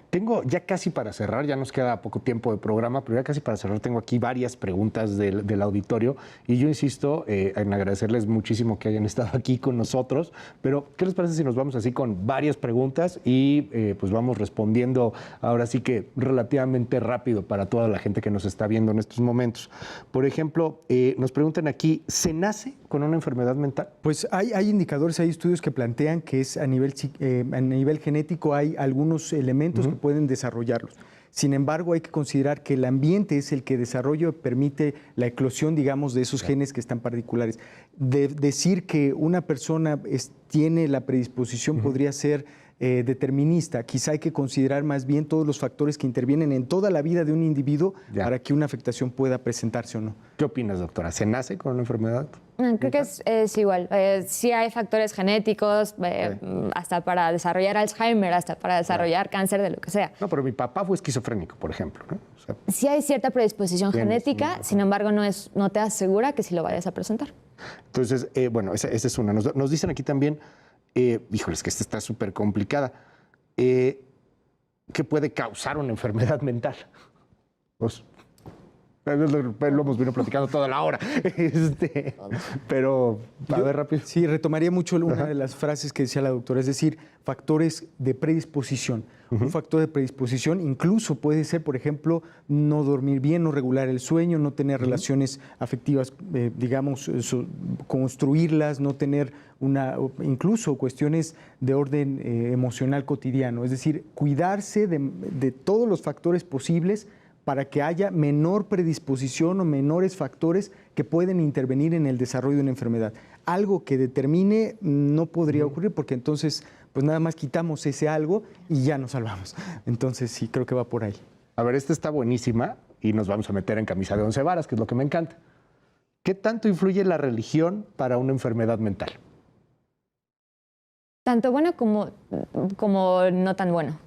Tengo ya casi para cerrar, ya nos queda poco tiempo de programa, pero ya casi para cerrar tengo aquí varias preguntas del auditorio y yo insisto en agradecerles muchísimo que hayan estado aquí con nosotros, pero ¿qué les parece si nos vamos así con varias preguntas y pues vamos respondiendo ahora sí que relativamente rápido para toda la gente que nos está viendo en estos momentos? Por ejemplo, nos preguntan aquí, ¿se nace con una enfermedad mental? Pues hay indicadores, hay estudios que plantean que es a nivel genético hay algunos elementos que pueden desarrollarlos. Sin embargo, hay que considerar que el ambiente es el que desarrolla, permite la eclosión, digamos, de esos genes que están particulares. Decir que una persona tiene la predisposición podría ser determinista. Quizá hay que considerar más bien todos los factores que intervienen en toda la vida de un individuo para que una afectación pueda presentarse o no. ¿Qué opinas, doctora? ¿Se nace con una enfermedad? Creo que es igual. Sí hay factores genéticos, hasta para desarrollar Alzheimer, hasta para desarrollar cáncer, de lo que sea. No, pero mi papá fue esquizofrénico, por ejemplo, ¿no? O sea, sí hay cierta predisposición genética, sin embargo no te asegura que sí lo vayas a presentar. Entonces, bueno, esa es una. Nos dicen aquí también, híjoles, que esta está súper complicada, ¿qué puede causar una enfermedad mental? Pues, lo hemos venido platicando toda la hora. Pero, a ver, rápido. Sí, retomaría mucho una de las frases que decía la doctora, es decir, factores de predisposición. Un factor de predisposición incluso puede ser, por ejemplo, no dormir bien, no regular el sueño, no tener relaciones afectivas, digamos, construirlas, no tener incluso cuestiones de orden emocional cotidiano. Es decir, cuidarse de todos los factores posibles para que haya menor predisposición o menores factores que pueden intervenir en el desarrollo de una enfermedad. Algo que determine no podría ocurrir, porque entonces pues nada más quitamos ese algo y ya nos salvamos. Entonces sí, creo que va por ahí. A ver, esta está buenísima y nos vamos a meter en camisa de 11 varas, que es lo que me encanta. ¿Qué tanto influye la religión para una enfermedad mental? Tanto bueno como no tan bueno.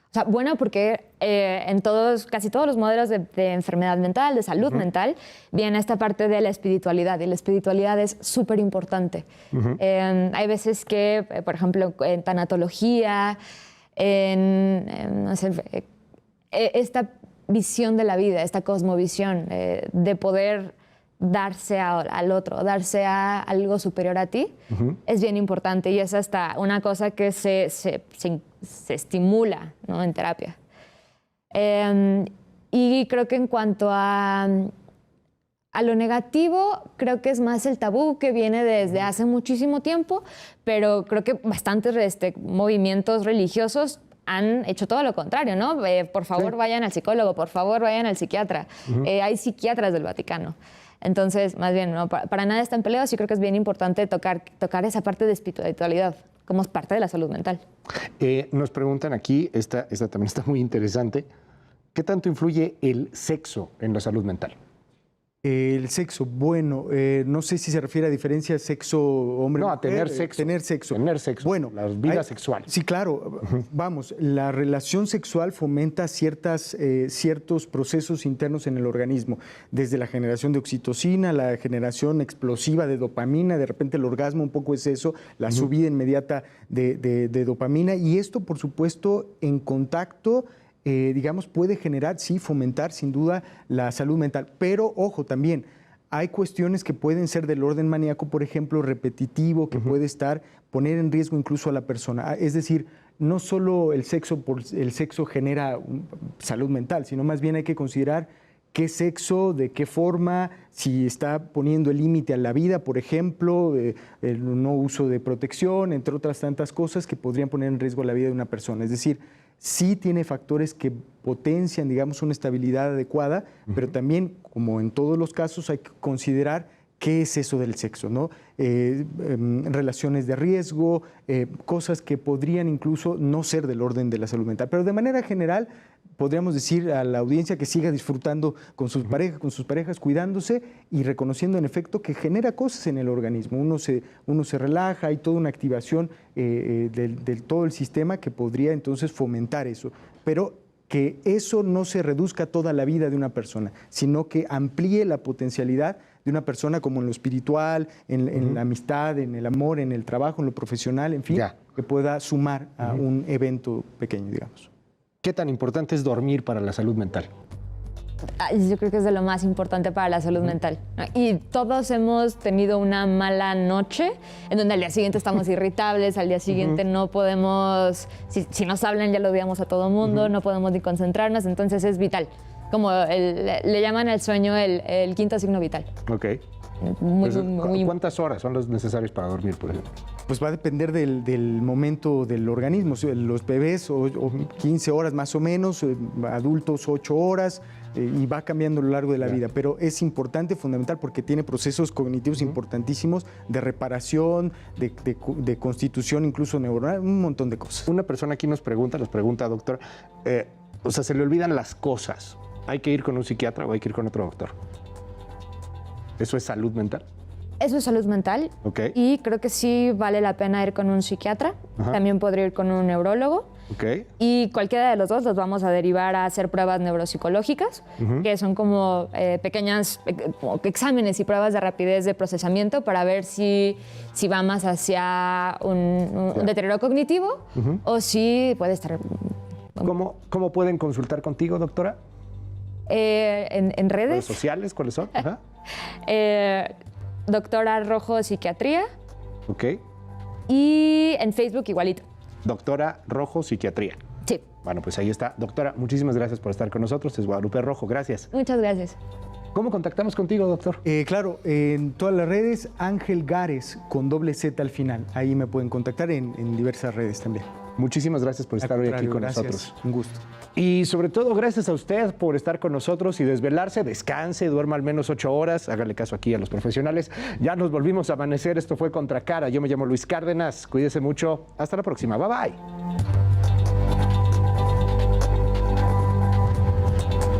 O sea, bueno porque casi todos los modelos de enfermedad mental, de salud mental, viene esta parte de la espiritualidad, y la espiritualidad es súper importante. Hay veces que, por ejemplo, en tanatología, no sé, esta visión de la vida, esta cosmovisión de poder darse al otro, darse a algo superior a ti, es bien importante, y es hasta una cosa que se estimula, ¿no?, en terapia. Y creo que en cuanto a lo negativo, creo que es más el tabú que viene desde hace muchísimo tiempo, pero creo que bastantes movimientos religiosos han hecho todo lo contrario, ¿no? Por favor, vayan al psicólogo, por favor, vayan al psiquiatra. Hay psiquiatras del Vaticano. Entonces, más bien, ¿no? Para nada están peleados, y creo que es bien importante tocar esa parte de espiritualidad como parte de la salud mental. Nos preguntan aquí, esta también está muy interesante, ¿qué tanto influye el sexo en la salud mental? El sexo, bueno, no sé si se refiere a diferencia sexo hombre-mujer. No, a tener sexo. Tener sexo. Tener sexo, bueno, la vida sexual. Sí, claro. Vamos, la relación sexual fomenta ciertos procesos internos en el organismo, desde la generación de oxitocina, la generación explosiva de dopamina, de repente el orgasmo un poco es eso, la subida inmediata de dopamina, y esto, por supuesto, en contacto, digamos, puede generar, sí, fomentar sin duda la salud mental. Pero, ojo, también hay cuestiones que pueden ser del orden maníaco, por ejemplo, repetitivo, que puede poner en riesgo incluso a la persona. Es decir, no solo el sexo genera salud mental, sino más bien hay que considerar qué sexo, de qué forma, si está poniendo el límite a la vida, por ejemplo, el no uso de protección, entre otras tantas cosas que podrían poner en riesgo la vida de una persona. Es decir, sí tiene factores que potencian, digamos, una estabilidad adecuada, pero también, como en todos los casos, hay que considerar qué es eso del sexo, ¿no? Relaciones de riesgo, cosas que podrían incluso no ser del orden de la salud mental. Pero de manera general, podríamos decir a la audiencia que siga disfrutando con sus parejas, cuidándose y reconociendo en efecto que genera cosas en el organismo. Uno se relaja, hay toda una activación del todo el sistema que podría entonces fomentar eso. Pero que eso no se reduzca toda la vida de una persona, sino que amplíe la potencialidad de una persona, como en lo espiritual, en la amistad, en el amor, en el trabajo, en lo profesional, en fin, que pueda sumar a un evento pequeño, digamos. ¿Qué tan importante es dormir para la salud mental? Yo creo que es de lo más importante para la salud mental. Y todos hemos tenido una mala noche en donde al día siguiente estamos irritables, al día siguiente no podemos, si nos hablan ya lo odiamos a todo mundo, no podemos ni concentrarnos, entonces es vital. Como le llaman al sueño el quinto signo vital. Ok. Muy ¿Cuántas horas son las necesarias para dormir, por ejemplo? Pues va a depender del momento del organismo. Los bebés, o 15 horas más o menos, adultos 8 horas, y va cambiando a lo largo de la vida. Pero es importante, fundamental, porque tiene procesos cognitivos importantísimos de reparación, de constitución incluso neuronal, un montón de cosas. Una persona aquí nos pregunta, doctor, o sea, se le olvidan las cosas. ¿Hay que ir con un psiquiatra o hay que ir con otro doctor? ¿Eso es salud mental? Eso es salud mental. Okay. Y creo que sí vale la pena ir con un psiquiatra. Ajá. También podría ir con un neurólogo. Okay. Y cualquiera de los dos los vamos a derivar a hacer pruebas neuropsicológicas, que son como pequeñas como exámenes y pruebas de rapidez de procesamiento para ver si va más hacia un deterioro cognitivo o si puede estar... ¿Cómo pueden consultar contigo, doctora? En redes. ¿Redes sociales? ¿Cuáles son? Ajá. Doctora Rojo Psiquiatría. Ok. Y en Facebook igualito. Doctora Rojo Psiquiatría. Sí. Bueno, pues ahí está. Doctora, muchísimas gracias por estar con nosotros. Es Guadalupe Rojo. Gracias. Muchas gracias. ¿Cómo contactamos contigo, doctor? Claro, en todas las redes, Ángel Gares, con doble Z al final. Ahí me pueden contactar en diversas redes también. Muchísimas gracias por estar hoy aquí con nosotros. Un gusto. Y sobre todo, gracias a usted por estar con nosotros y desvelarse, descanse, duerma al menos 8 horas, hágale caso aquí a los profesionales. Ya nos volvimos a amanecer, esto fue Contracara. Yo me llamo Luis Cárdenas, cuídese mucho, hasta la próxima, bye bye.